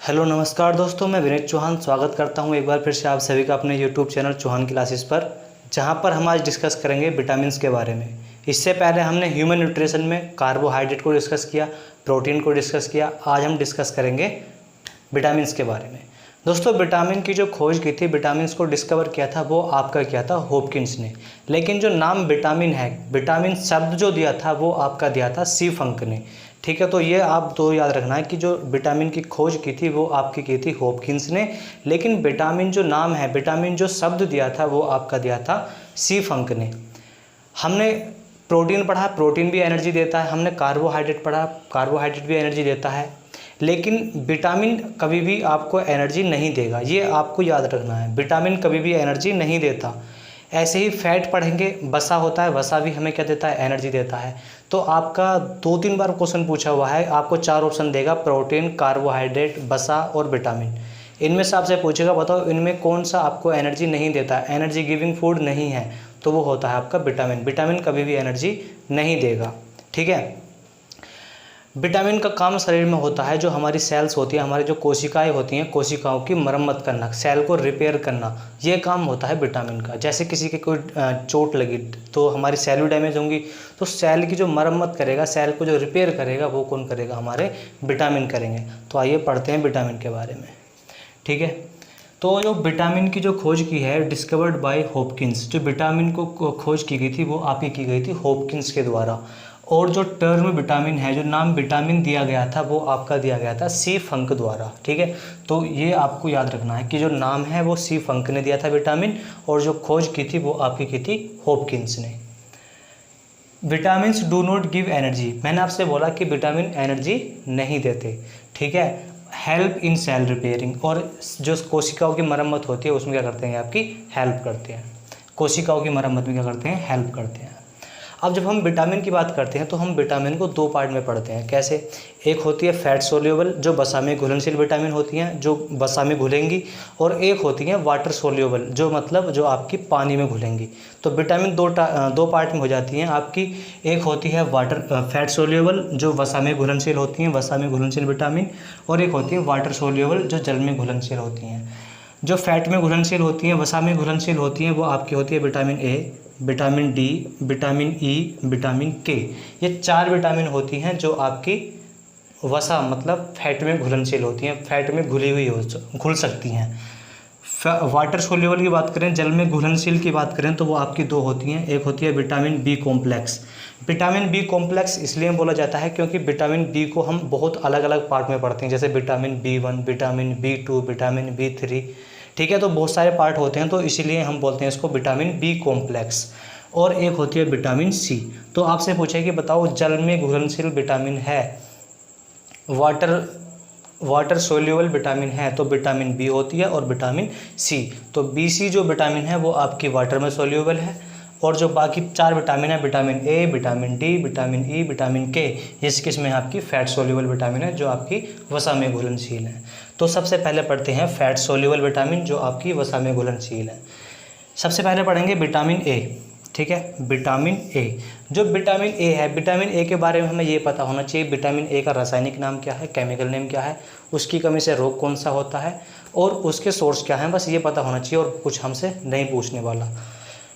Hello नमस्कार दोस्तों, मैं विनीत चौहान स्वागत करता हूं एक बार फिर से आप सभी का अपने यूट्यूब चैनल चौहान क्लासेस पर, जहां पर हम आज डिस्कस करेंगे विटामिन्स के बारे में। इससे पहले हमने ह्यूमन न्यूट्रिशन में कार्बोहाइड्रेट को डिस्कस किया, प्रोटीन को डिस्कस किया। आज हम डिस्कस करेंगे विटामिन्स के बारे में। दोस्तों, विटामिन की जो खोज की थी, विटामिन्स को डिस्कवर किया था, वो आपका किया था हॉपकिंस ने। लेकिन जो नाम विटामिन है, विटामिन शब्द जो दिया था वो आपका दिया था सी फंक ने। ठीक है, तो ये आप दो याद रखना है कि जो विटामिन की खोज की थी वो आपकी की थी हॉपकिंस ने। लेकिन विटामिन जो नाम है, विटामिन जो शब्द दिया था वो आपका दिया था सी फंक ने। हमने प्रोटीन पढ़ा, प्रोटीन भी एनर्जी देता है। हमने कार्बोहाइड्रेट पढ़ा, कार्बोहाइड्रेट भी एनर्जी देता है। लेकिन विटामिन कभी भी आपको एनर्जी नहीं देगा, ये आपको याद रखना है। विटामिन कभी भी एनर्जी नहीं देता। ऐसे ही फैट पढ़ेंगे, वसा होता है, वसा भी हमें क्या देता है, एनर्जी देता है। तो आपका 2-3 बार क्वेश्चन पूछा हुआ है, आपको 4 ऑप्शन देगा, प्रोटीन, कार्बोहाइड्रेट, वसा और विटामिन। इनमें से आपसे पूछेगा बताओ इनमें कौन सा आपको एनर्जी नहीं देता, एनर्जी गिविंग फूड नहीं है, तो वो होता है आपका विटामिन। विटामिन कभी भी एनर्जी नहीं देगा। ठीक है, विटामिन का काम शरीर में होता है, जो हमारी सेल्स होती है, हमारी जो कोशिकाएं होती हैं, कोशिकाओं की मरम्मत करना, सेल को रिपेयर करना, ये काम होता है विटामिन का। जैसे किसी के कोई चोट लगी तो हमारी सेल भी डैमेज होंगी, तो सेल की जो मरम्मत करेगा, सेल को जो रिपेयर करेगा, वो कौन करेगा, हमारे विटामिन करेंगे। तो आइए पढ़ते हैं विटामिन के बारे में। ठीक है, तो जो विटामिन की जो खोज की है, डिस्कवर्ड बाय हॉपकिंस। जो विटामिन को खोज की गई थी वो आपकी की गई थी हॉपकिंस के द्वारा। और जो टर्म विटामिन है, जो नाम विटामिन दिया गया था, वो आपका दिया गया था सी फंक द्वारा। ठीक है, तो ये आपको याद रखना है कि जो नाम है वो सी फंक ने दिया था विटामिन, और जो खोज की थी वो आपकी की थी हॉपकिंस ने। Vitamins do not give energy. मैंने आपसे बोला कि विटामिन एनर्जी नहीं देते। ठीक है, हेल्प इन सेल रिपेयरिंग, और जो कोशिकाओं की मरम्मत होती है उसमें क्या करते हैं, आपकी हेल्प करते हैं। कोशिकाओं की मरम्मत में क्या करते हैं, हेल्प करते हैं। अब जब हम विटामिन की बात करते हैं तो हम विटामिन को 2 पार्ट में पढ़ते हैं। कैसे? एक होती है फैट सोल्यूबल, जो वसा में घुलनशील विटामिन होती हैं, जो वसा में घुलेंगी, और एक होती हैं वाटर सोल्यूबल, जो मतलब जो आपकी पानी में घुलेंगी। तो विटामिन दो पार्ट में हो जाती हैं आपकी। एक होती है फैट सोल्यूबल, जो वसा में घुलनशील होती हैं, वसा में घुलनशील विटामिन, और एक होती है वाटर सोल्यूबल, जो जल में घुलनशील होती हैं। जो फैट में घुलनशील होती हैं, वसा में घुलनशील होती हैं, वो आपकी होती है vitamin A, vitamin D, vitamin E, vitamin के। ये 4 विटामिन होती हैं जो आपकी वसा मतलब फैट में घुलनशील होती हैं, फैट में घुली हुई घुल सकती हैं। वाटर सोल्यूबल की बात करें, जल में घुलनशील की बात करें, तो वो आपकी 2 होती हैं। एक होती है vitamin B complex. Vitamin B complex इसलिए बोला जाता है क्योंकि विटामिन बी को हम बहुत अलग अलग पार्ट में पढ़ते हैं, जैसे vitamin B1, vitamin बी2, vitamin B3. ठीक है, तो बहुत सारे पार्ट होते हैं, तो इसीलिए हम बोलते हैं इसको विटामिन बी कॉम्प्लेक्स। और एक होती है विटामिन सी। तो आपसे पूछे कि बताओ जल में घुलनशील विटामिन है, वाटर सोल्यूबल विटामिन है, तो विटामिन बी होती है और विटामिन सी। तो बी सी जो विटामिन है वो आपकी वाटर में सोल्यूबल है, और जो बाकी 4 विटामिन है, vitamin A, vitamin D, vitamin E, vitamin के, इस किस्म में आपकी फैट सोल्यूबल विटामिन है, जो आपकी वसा में घुलनशील है। तो सबसे पहले पढ़ते हैं फैट सोल्यूबल विटामिन, जो आपकी वसा में घुलनशील है। सबसे पहले पढ़ेंगे विटामिन ए। ठीक है, विटामिन ए। जो विटामिन ए है, विटामिन ए के बारे में हमें ये पता होना चाहिए विटामिन ए का रासायनिक नाम क्या है, केमिकल नेम क्या है, उसकी कमी से रोग कौन सा होता है, और उसके सोर्स क्या हैं, बस ये पता होना चाहिए, और कुछ हमसे नहीं पूछने वाला।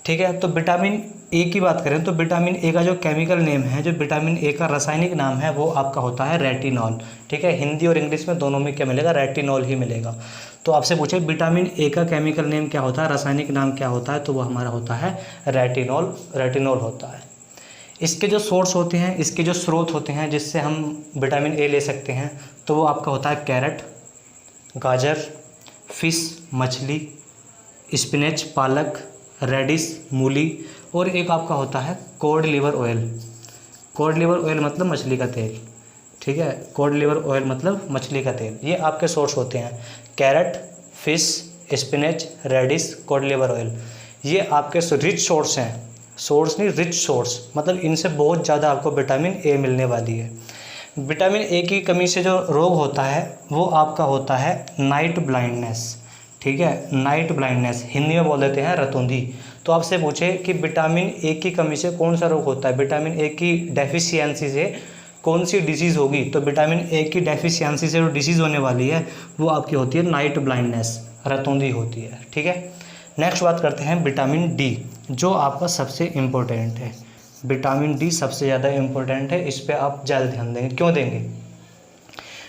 ठीक है, तो विटामिन ए की बात करें तो विटामिन ए का जो केमिकल नेम है, जो विटामिन ए का रासायनिक नाम है, वो आपका होता है रेटिनॉल। ठीक है, हिंदी और इंग्लिश में दोनों में क्या मिलेगा, रेटिनॉल ही मिलेगा। तो आपसे पूछे विटामिन ए का केमिकल नेम क्या होता है, रासायनिक नाम क्या होता है, तो वो हमारा होता है रेटिनॉल होता है। इसके जो सोर्स होते हैं, इसके जो स्रोत होते हैं जिससे हम विटामिन ए ले सकते हैं, तो वो आपका होता है कैरेट, गाजर, फिश मछली, स्पिनच पालक, रेडिश मूली, और एक आपका होता है code liver oil. Code liver oil मतलब मछली का तेल। ठीक है, कॉड लिवर ऑयल मतलब मछली का तेल। ये आपके सोर्स होते हैं, carrot, fish, spinach, radish, cod liver oil. ये आपके रिच सोर्स हैं, सोर्स नहीं, रिच सोर्स, मतलब इनसे बहुत ज़्यादा आपको विटामिन ए मिलने वाली है। विटामिन ए की कमी से जो रोग होता है वो आपका होता है नाइट ब्लाइंडनेस। ठीक है, नाइट ब्लाइंडनेस, हिंदी में बोल देते हैं रतौंधी। तो आपसे पूछे कि विटामिन ए की कमी से कौन सा रोग होता है, विटामिन ए की डेफिशिएंसी से कौन सी डिसीज़ होगी, तो विटामिन ए की डेफिशिएंसी से जो डिसीज़ होने वाली है वो आपकी होती है नाइट ब्लाइंडनेस, रतौंधी होती है। ठीक है, नेक्स्ट बात करते हैं विटामिन डी, जो आपका सबसे इम्पोर्टेंट है। विटामिन डी सबसे ज़्यादा इम्पोर्टेंट है, इस पर आप ज़्यादा ध्यान देंगे। क्यों देंगे?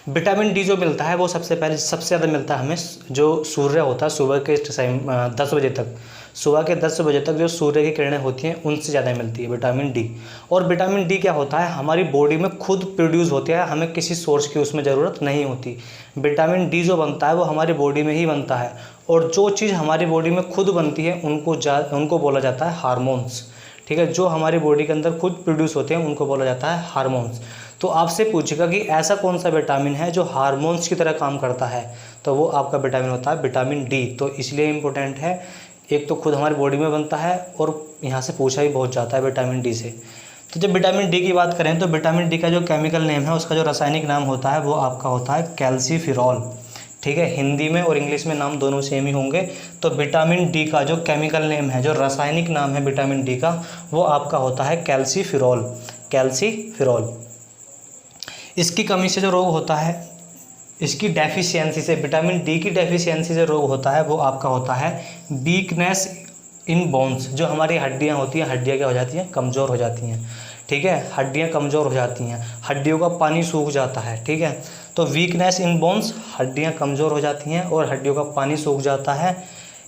विटामिन डी जो मिलता है वो सबसे ज़्यादा मिलता है हमें जो सूर्य होता है सुबह के टाइम 10 बजे तक, सुबह के 10 बजे तक जो सूर्य की किरणें होती हैं उनसे ज़्यादा मिलती है विटामिन डी। और विटामिन डी क्या होता है, हमारी बॉडी में खुद प्रोड्यूस होती है, हमें किसी सोर्स की उसमें ज़रूरत नहीं होती। विटामिन डी जो बनता है वो हमारी बॉडी में ही बनता है, और जो चीज़ हमारी बॉडी में खुद बनती है उनको बोला जाता है हार्मोन्स। ठीक है, जो हमारी बॉडी के अंदर खुद प्रोड्यूस होते हैं उनको बोला जाता है हार्मोन्स। तो आपसे पूछेगा कि ऐसा कौन सा विटामिन है जो हार्मोन्स की तरह काम करता है, तो वो आपका विटामिन होता है विटामिन डी। तो इसलिए इम्पोर्टेंट है, एक तो खुद हमारी बॉडी में बनता है और यहाँ से पूछा भी बहुत जाता है विटामिन डी से। तो जब विटामिन डी की बात करें तो विटामिन डी का जो केमिकल नेम है, उसका जो रासायनिक नाम होता है वो आपका होता है कैल्सीफिरॉल। ठीक है, हिंदी में और इंग्लिश में नाम दोनों सेम ही होंगे। तो विटामिन डी का जो केमिकल नेम है, जो रासायनिक नाम है विटामिन डी का, वो आपका होता है कैल्सीफिरॉल। कैल्सीफिरॉल इसकी कमी से जो रोग होता है, इसकी डेफिशिएंसी से, विटामिन डी की डेफिशिएंसी से रोग होता है, वो आपका होता है वीकनेस इन बोन्स। जो हमारी हड्डियां होती हैं, हड्डियां क्या हो जाती हैं, कमज़ोर हो जाती हैं। ठीक है, हड्डियां कमज़ोर हो जाती हैं, हड्डियों का पानी सूख जाता है। ठीक है, तो वीकनेस इन बोन्स, हड्डियां कमज़ोर हो जाती हैं और हड्डियों का पानी सूख जाता है,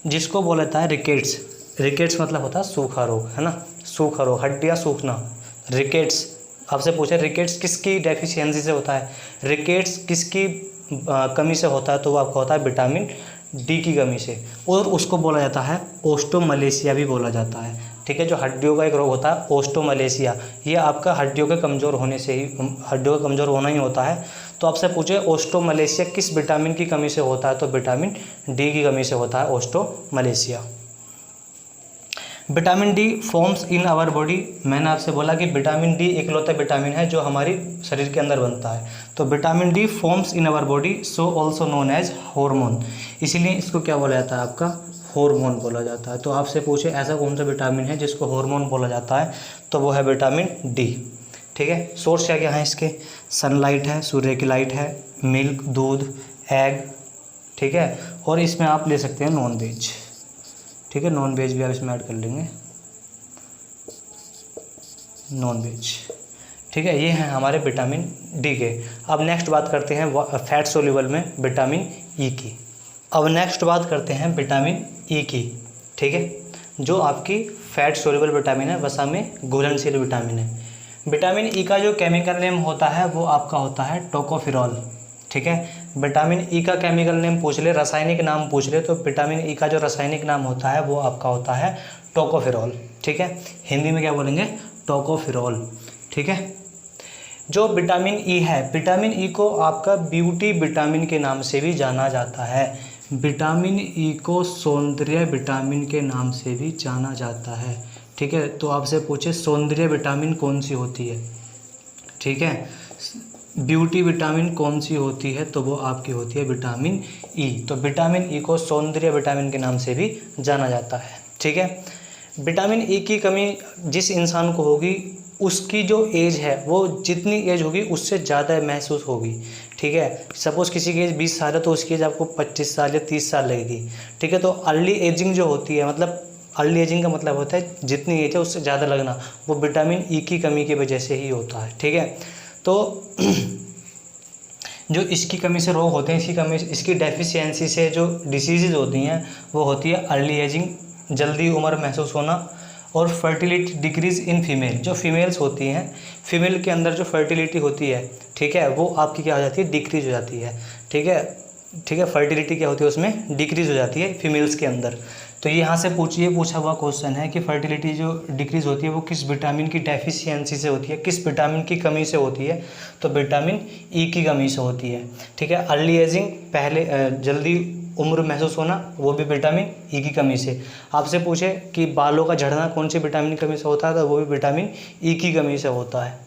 जिसको बोला जाता है रिकेट्स। रिकेट्स मतलब होता है सूखा रोग, है ना, सूखा रोग, हड्डियां सूखना, रिकेट्स। आपसे पूछे रिकेट्स किसकी डेफिशिएंसी से होता है, रिकेट्स किसकी कमी से होता है, तो वो आपका होता है विटामिन डी की कमी से। और उसको बोला जाता है ओस्टोमलेशिया भी बोला जाता है। ठीक है, जो हड्डियों का एक रोग होता है ओस्टोमलेशिया, ये आपका हड्डियों के कमज़ोर होने से ही, हड्डियों का कमज़ोर होना ही होता है। तो आपसे पूछे ओस्टोमलेशिया किस विटामिन की कमी से होता है, तो विटामिन डी की कमी से होता है osteomalacia. Vitamin D forms in our body, मैंने आपसे बोला कि विटामिन डी इकलौता विटामिन है जो हमारी शरीर के अंदर बनता है। तो vitamin D forms in our body so also known as hormone, इसीलिए इसको क्या बोला जाता है, आपका हार्मोन बोला जाता है। तो आपसे पूछे ऐसा कौन सा विटामिन है जिसको हार्मोन बोला जाता है, तो वो है विटामिन डी। ठीक है, सोर्स क्या क्या है इसके, सनलाइट है, सूर्य की लाइट है, मिल्क, दूध, एग। ठीक है, और इसमें आप ले सकते हैं नॉन वेज। ठीक है, नॉन वेज भी आप इसमें ऐड कर लेंगे, नॉन वेज। ठीक है, ये हैं हमारे विटामिन डी के। अब नेक्स्ट बात करते हैं फैट सोल्यूबल में विटामिन ई की। अब नेक्स्ट बात करते हैं विटामिन ई की। ठीक है, जो आपकी फैट सोल्यूबल विटामिन है, वसा में घुलनशील विटामिन है। विटामिन ई का जो केमिकल नेम होता है वो आपका होता है टोकोफिरॉल। ठीक है, विटामिन ई का केमिकल नेम पूछ ले, रासायनिक नाम पूछ ले, तो विटामिन ई का जो रासायनिक नाम होता है वो आपका होता है टोकोफिरॉल। ठीक है, हिंदी में क्या बोलेंगे, टोकोफिरॉल। ठीक है, जो विटामिन ई है, विटामिन ई को आपका ब्यूटी विटामिन के नाम से भी जाना जाता है। विटामिन ई को सौंदर्य विटामिन के नाम से भी जाना जाता है। ठीक है, तो आपसे पूछे सौंदर्य विटामिन कौन सी होती है, ठीक है, ब्यूटी विटामिन कौन सी होती है, तो वो आपकी होती है विटामिन ई। तो विटामिन ई को सौंदर्य विटामिन के नाम से भी जाना जाता है। ठीक है, विटामिन ई की कमी जिस इंसान को होगी, उसकी जो एज है वो जितनी एज होगी उससे ज़्यादा महसूस होगी। ठीक है, सपोज़ किसी की एज 20 साल है तो उसकी एज आपको 25 साल या 30 साल लगेगी। ठीक है, तो अर्ली एजिंग जो होती है, मतलब अर्ली एजिंग का मतलब होता है जितनी एज है उससे ज़्यादा लगना, वो विटामिन ई की कमी की वजह से ही होता है। ठीक है, तो जो इसकी कमी से रोग होते हैं, इसकी डेफिशिएंसी से जो डिसीज़ होती हैं वो होती है अर्ली एजिंग, जल्दी उम्र महसूस होना, और फर्टिलिटी डिक्रीज़ इन फीमेल। जो फीमेल्स होती हैं, फीमेल के अंदर जो फर्टिलिटी होती है, ठीक है, वो आपकी क्या हो जाती है, डिक्रीज़ हो जाती है। ठीक है, फर्टिलिटी क्या होती है उसमें डिक्रीज़ हो जाती है फीमेल्स के अंदर। तो यहाँ से पूछा हुआ क्वेश्चन है कि फर्टिलिटी जो डिक्रीज़ होती है वो किस विटामिन की डेफिशिएंसी से होती है, किस विटामिन की कमी से होती है, तो विटामिन ई की कमी से होती है। ठीक है, अर्ली एजिंग, पहले जल्दी उम्र महसूस होना, वो भी विटामिन ई की कमी से। आपसे पूछे कि बालों का झड़ना कौन सी विटामिन की कमी से होता है, तो वो भी विटामिन ई की कमी से होता है।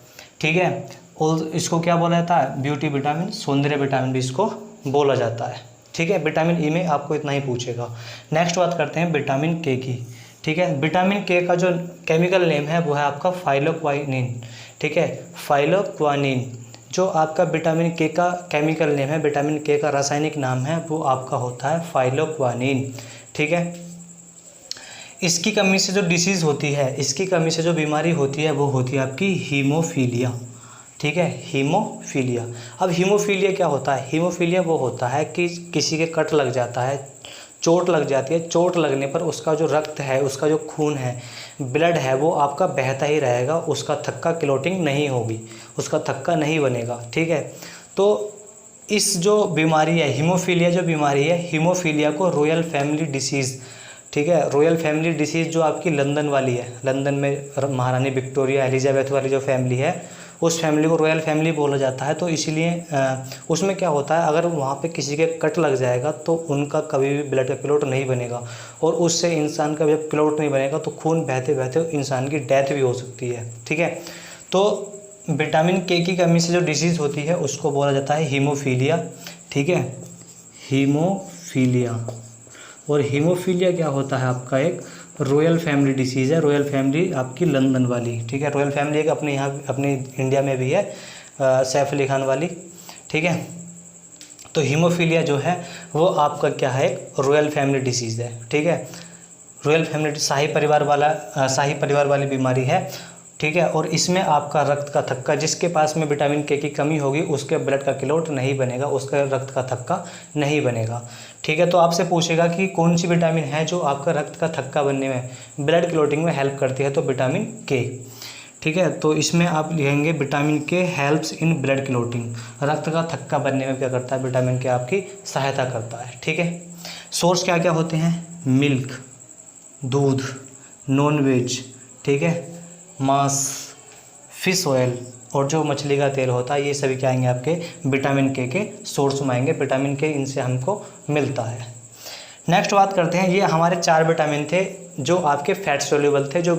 ठीक है, और इसको क्या बोला जाता है, ब्यूटी विटामिन, सौंदर्य विटामिन भी इसको बोला जाता है। ठीक है, विटामिन ई में आपको इतना ही पूछेगा। नेक्स्ट बात करते हैं विटामिन के की। ठीक है। विटामिन के का जो केमिकल नेम है वो है आपका फाइलोक्वानिन, ठीक है, फाइलोक्वानिन। जो आपका विटामिन के का केमिकल नेम है, विटामिन के का रासायनिक नाम है, वो आपका होता है फाइलोक्वानिन, ठीक है। इसकी कमी से जो डिसीज़ होती है, इसकी कमी से जो बीमारी होती है वो होती है आपकी हीमोफीलिया, ठीक है, हीमोफीलिया। अब हीमोफीलिया क्या होता है? हीमोफीलिया वो होता है कि किसी के कट लग जाता है, चोट लग जाती है, चोट लगने पर उसका जो रक्त है, उसका जो खून है, ब्लड है, वो आपका बहता ही रहेगा, उसका थक्का क्लॉटिंग नहीं होगी, उसका थक्का नहीं बनेगा, ठीक है। तो इस जो बीमारी है हीमोफीलिया, जो बीमारी है हीमोफीलिया को रॉयल फैमिली डिसीज़, ठीक है, रॉयल फैमिली डिसीज़ जो आपकी लंदन वाली है, लंदन में महारानी विक्टोरिया एलिजाबेथ वाली जो फैमिली है, उस फैमिली को रॉयल फैमिली बोला जाता है। तो इसीलिए उसमें क्या होता है, अगर वहाँ पे किसी के कट लग जाएगा तो उनका कभी भी ब्लड का क्लॉट नहीं बनेगा, और उससे इंसान का जब क्लॉट नहीं बनेगा तो खून बहते बहते इंसान की डेथ भी हो सकती है, ठीक है। तो विटामिन के की कमी से जो डिसीज़ होती है उसको बोला जाता है हीमोफीलिया, ठीक है, हीमोफीलिया। और हीमोफीलिया क्या होता है आपका एक रॉयल फैमिली डिसीज़ है, रॉयल फैमिली आपकी लंदन वाली, ठीक है। रॉयल फैमिली एक अपने यहाँ अपने इंडिया में भी है, सैफ अली खान वाली, ठीक है। तो हीमोफीलिया जो है वो आपका क्या है, एक रॉयल फैमिली डिसीज़ है, ठीक है। रॉयल फैमिली शाही परिवार वाली बीमारी है, ठीक है। और इसमें आपका रक्त का थक्का, जिसके पास में विटामिन के की कमी होगी उसके ब्लड का क्लॉट नहीं बनेगा, उसका रक्त का थक्का नहीं बनेगा, ठीक है। तो आपसे पूछेगा कि कौन सी विटामिन है जो आपका रक्त का थक्का बनने में, ब्लड क्लॉटिंग में हेल्प करती है, तो विटामिन के, ठीक है। तो इसमें आप लिखेंगे विटामिन के हेल्प्स इन ब्लड क्लॉटिंग, रक्त का थक्का बनने में क्या करता है, विटामिन के आपकी सहायता करता है, ठीक है। सोर्स क्या क्या होते हैं, मिल्क, दूध, नॉन वेज, ठीक है, मांस, फिश ऑयल, और जो मछली का तेल होता है, ये सभी क्या आएंगे आपके विटामिन के सोर्स में आएंगे। विटामिन के इनसे हमको मिलता है। नेक्स्ट बात करते हैं, ये हमारे 4 विटामिन थे जो आपके फैट सोल्यूबल थे, जो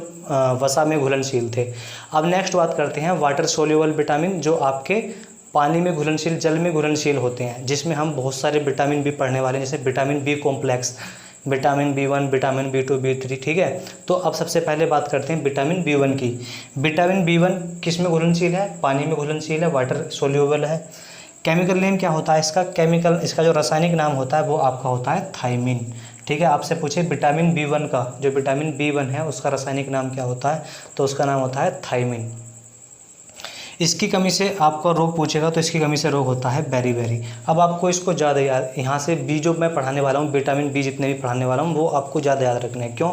वसा में घुलनशील थे। अब नेक्स्ट बात करते हैं वाटर सोल्यूबल विटामिन, जो आपके पानी में घुलनशील, जल में घुलनशील होते हैं, जिसमें हम बहुत सारे विटामिन बी पढ़ने वाले हैं, जैसे vitamin B complex, vitamin B1, vitamin B2, B3, ठीक है। तो अब सबसे पहले बात करते हैं विटामिन B1 की। विटामिन B1 किस में घुलनशील है, पानी में घुलनशील है, वाटर सोल्यूबल है। केमिकल नेम क्या होता है इसका, इसका जो रासायनिक नाम होता है वो आपका होता है थायमिन, ठीक है। आपसे पूछे विटामिन B1 का, जो विटामिन B1 है उसका रासायनिक नाम क्या होता है, तो उसका नाम होता है थायमिन। इसकी कमी से आपको रोग पूछेगा तो इसकी कमी से रोग होता है बेरी। अब आपको इसको ज़्यादा याद, यहाँ से बी जो मैं पढ़ाने वाला हूँ, विटामिन बी जितने भी पढ़ाने वाला हूँ वो आपको ज़्यादा याद रखना है। क्यों?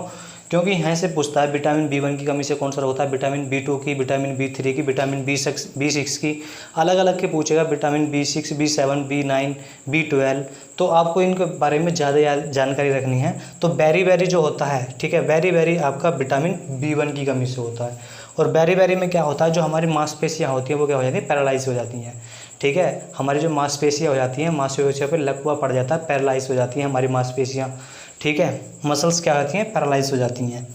क्योंकि यहाँ से पूछता है विटामिन B1 की कमी से कौन सा रोग होता है, विटामिन B2 की, विटामिन B3 की, विटामिन B6 की, अलग अलग के पूछेगा, vitamin B6, B7, B9, B12। तो आपको इनके बारे में ज़्यादा जानकारी रखनी है। तो बेरी जो होता है, ठीक है, बेरी आपका विटामिन B1 की कमी से होता है। और बेरी में क्या होता है, जो हमारी मांसपेशियाँ होती हैं वो क्या हो जाती हैं, पैरालाइज हो जाती हैं, ठीक है। हमारी जो मांसपेशियाँ हो जाती हैं, मांसपेशियों पे लकवा पड़ जाता है, पैरालाइज हो जाती हैं हमारी मांसपेशियाँ, ठीक है। मसल्स क्या होती हैं, पैरालाइज हो जाती हैं।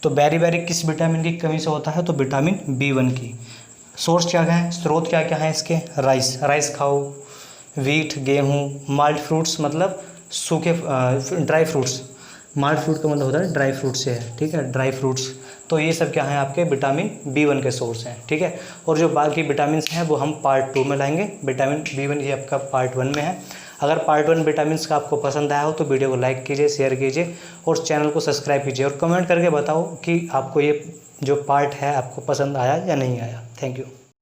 तो बेरी किस विटामिन की कमी से होता है, तो विटामिन B1 की। सोर्स क्या क्या है, स्रोत क्या क्या है इसके, राइस खाओ, वीट, गेहूँ, माल्ट फ्रूट्स मतलब सूखे ड्राई फ्रूट्स, माल्ट फ्रूट का मतलब होता है ड्राई फ्रूट से है, ठीक है, ड्राई फ्रूट्स। तो ये सब क्या हैं आपके विटामिन B1 के सोर्स हैं, ठीक है। और जो बाकी विटामिन हैं वो हम पार्ट 2 में लाएंगे। विटामिन B1 ये आपका पार्ट 1 में है। अगर पार्ट 1 विटामिन का आपको पसंद आया हो तो वीडियो को लाइक कीजिए, शेयर कीजिए और चैनल को सब्सक्राइब कीजिए, और कमेंट करके बताओ कि आपको ये जो पार्ट है आपको पसंद आया या नहीं आया। Thank you.